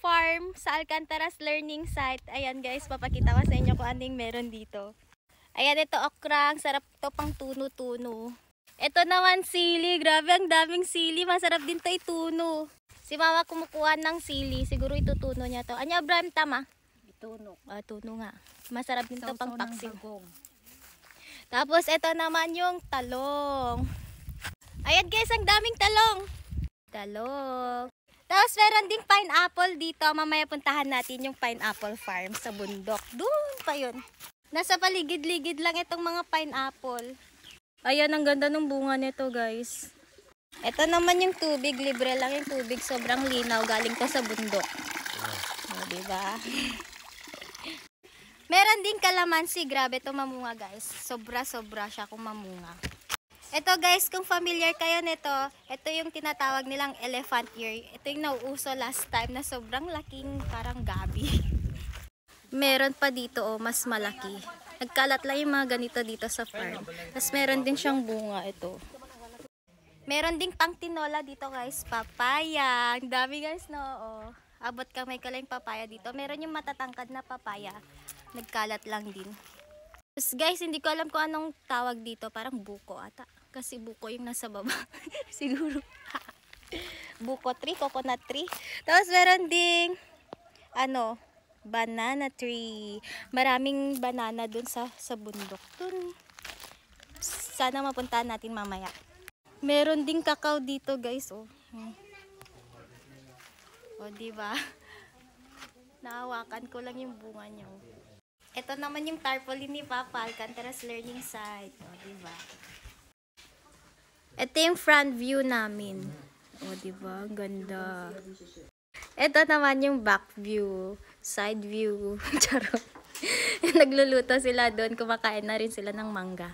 farm sa Alcantaras Learning Site. Ayan guys, papakita ko sa inyo kung anong meron dito. Ayan, ito okra. Ang sarap to pang tuno-tuno. Ito naman sili. Grabe, ang daming sili. Masarap din to ituno. Si mama kumukuha ng sili. Siguro itutuno niya to. Anya, Abraham, tama? Ituno. Tuno nga. Masarap din to pang paksiw. Tapos ito naman yung talong. Ayan guys, ang daming talong. Talong. Tapos meron ding pineapple dito. Mamaya puntahan natin yung pineapple farm sa bundok. Doon pa yun. Nasa paligid-ligid lang itong mga pineapple. Ayan, ang ganda ng bunga nito guys. Ito naman yung tubig. Libre lang yung tubig. Sobrang linaw. Galing to sa bundok. Diba? Meron din kalamansi. Grabe to mamunga guys. Sobra-sobra siya kung mamunga. Ito guys, kung familiar kayo nito, ito yung tinatawag nilang elephant ear. Ito yung nauuso last time na sobrang laking parang gabi. Meron pa dito mas malaki. Nagkalat lang yung mga ganito dito sa farm. Tapos meron din siyang bunga ito. Meron ding pang tinola dito guys, papaya. Ang dami guys no. Abot kamay ko lang yung papaya dito. Meron yung matatangkad na papaya. Nagkalat lang din. Tapos guys, hindi ko alam kung anong tawag dito. Parang buko ata. Kasi buko yung nasa baba. Siguro. Buko tree, coconut tree. Tapos meron ding banana tree. Maraming banana dun sa bundok. Dun. Sana mapuntahan natin mamaya. Meron ding kakao dito guys. Diba? Nahawakan ko lang yung bunga nyo. Ito naman yung tarpaulin ni Papa, Alcantaras Learning Site. Diba? Ito yung front view namin. Diba? Ganda. Ito naman yung back view. Side view. Charot. Nagluluto sila doon. Kumakain na rin sila ng mangga.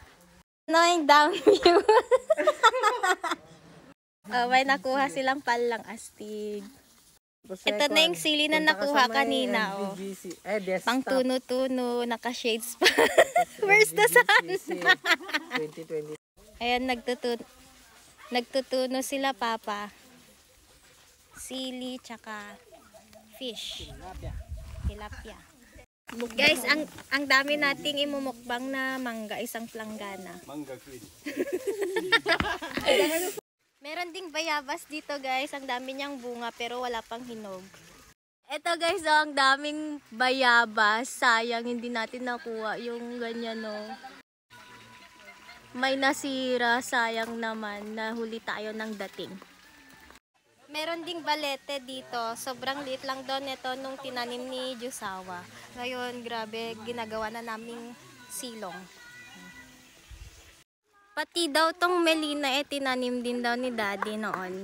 Yung down view. May nakuha silang palang astig. Ito na yung sili na nakuha kanina. Pang tuno-tuno. Naka-shades pa. Where's the sun? 2020. Ayan, nagtutuno sila Papa. Sili tsaka fish. Tilapia. Guys, ang dami nating imumukbang na mangga. Isang planggana. Mangga queen. Meron ding bayabas dito guys. Ang dami niyang bunga pero wala pang hinog. Ito guys, ang daming bayabas. Sayang hindi natin nakuha yung ganyan May nasira. Sayang naman. Nahuli tayo ng dating. Meron ding balete dito. Sobrang liit lang doon ito nung tinanim ni Jusawa. Ngayon, grabe, ginagawa na naming silong. Pati daw tong Melina tinanim din daw ni Daddy noon.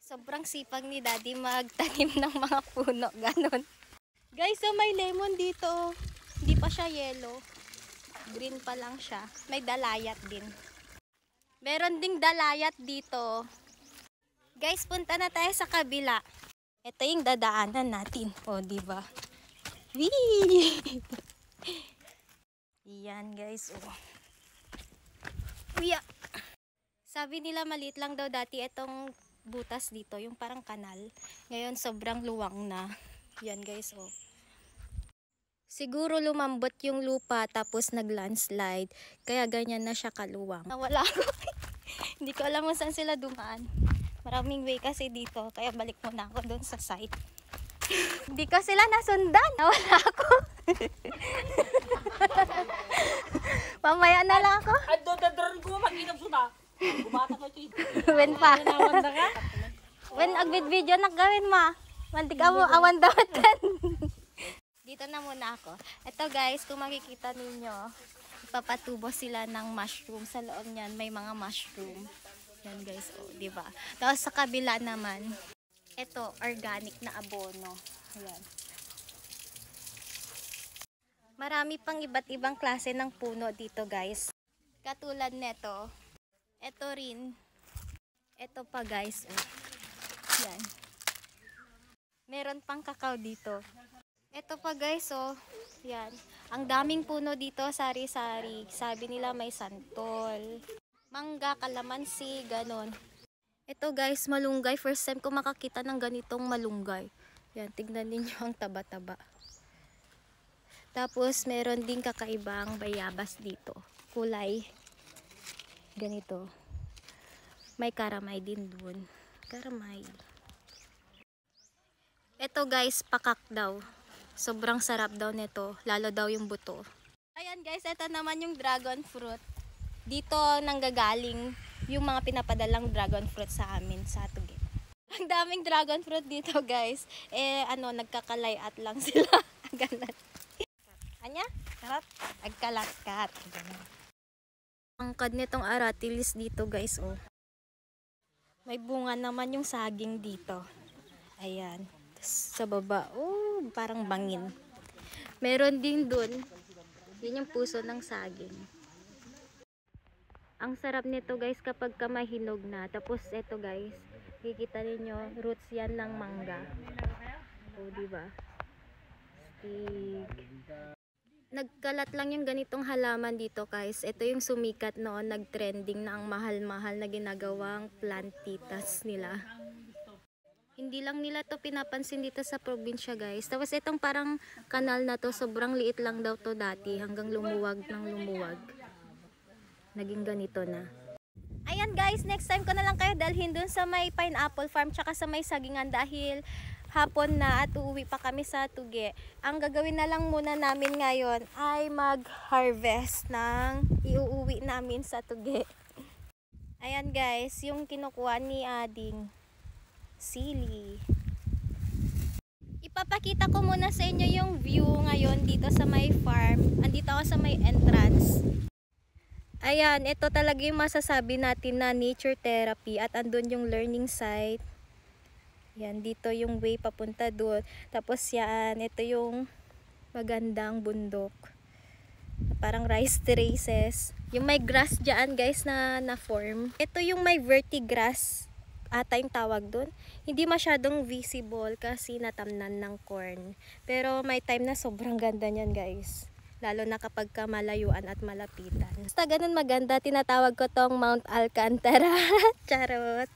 Sobrang sipag ni Daddy magtanim ng mga puno, ganon. Guys, may lemon dito. Hindi pa siya yellow. Green pa lang siya. May dalayat din. Meron ding dalayat dito. Guys, punta na tayo sa kabila. Ito yung dadaanan natin. Diba? Wee! Yan guys, Kuya. Sabi nila maliit lang daw dati itong butas dito, yung parang kanal. Ngayon sobrang luwang na. Yan guys, Siguro lumambot yung lupa tapos nag-landslide. Kaya ganyan na siya kaluwang. Nawala ako. Hindi ko alam kung saan sila dumaan. Maraming way kasi dito. Kaya balik muna ako doon sa site. Hindi ko sila nasundan. Nawala ako. Mamaya na lang ako. Ado, dadaran ko, mag-inap suna. Bumata ka ito. When pa. When agbid-video na gawin ma. Mantik mo, awan dawatan. Dito na muna ako. Ito guys, kung makikita ninyo, ipapatubo sila ng mushroom. Sa loob niyan, may mga mushroom. Yan guys, diba? Tapos sa kabila naman, ito, organic na abono. Ayan. Marami pang iba't ibang klase ng puno dito guys. Katulad neto. Ito rin. Ito pa guys. Yan. Meron pang kakao dito. Ito pa guys, yan. Ang daming puno dito, sari-sari. Sabi nila may santol, mangga, kalamansi, ganon. Ito guys, malunggay. First time ko makakita ng ganitong malunggay. Yan, tignan ninyo ang taba-taba. Tapos, meron din kakaibang bayabas dito. Kulay. Ganito. May karamay din dun. Karamay. Ito guys, pakak daw. Sobrang sarap daw nito. Lalo daw yung buto. Ayan guys, ito naman yung dragon fruit. Dito nanggagaling yung mga pinapadalang dragon fruit sa amin sa Tuguet. Ang daming dragon fruit dito guys. Nagkakalayat lang sila. Ganun. Anya? Karat? Agkalat-kat. Ang kad nitong aratilis dito guys, oh. May bunga naman yung saging dito. Ayan. Sa baba, oh, parang bangin. Meron din dun. Yun yung puso ng saging. Ang sarap nito guys kapag mahinog na. Tapos ito guys, kikita ninyo, roots yan ng mangga. O, diba? Stig. Nagkalat lang yung ganitong halaman dito guys. Ito yung sumikat noon, nagtrending na ang mahal-mahal na ginagawang plantitas nila. Hindi lang nila to pinapansin dito sa probinsya guys. Tapos itong parang kanal na to, sobrang liit lang daw to dati hanggang lumuwag ng lumuwag. Naging ganito na. Ayan guys, next time ko na lang kayo dalhin dun sa may pineapple farm tsaka sa may sagingan dahil hapon na at uuwi pa kami sa Tuguet. Ang gagawin na lang muna namin ngayon ay mag-harvest ng iuuwi namin sa Tuguet. Ayan guys, yung kinukuha ni Ading sili. Ipapakita ko muna sa inyo yung view ngayon dito sa may farm. Andito ako sa may entrance. Ayan, ito talaga yung masasabi natin na nature therapy at andun yung learning site. Yan, dito yung way papunta doon. Tapos yan, ito yung magandang bundok. Parang rice terraces. Yung may grass dyan guys na form. Ito yung may vertigrass ata yung tawag doon. Hindi masyadong visible kasi natamnan ng corn. Pero may time na sobrang ganda niyan guys. Lalo na kapag malayuan at malapitan. Basta ganun maganda, tinatawag ko tong Mount Alcantara. Charot!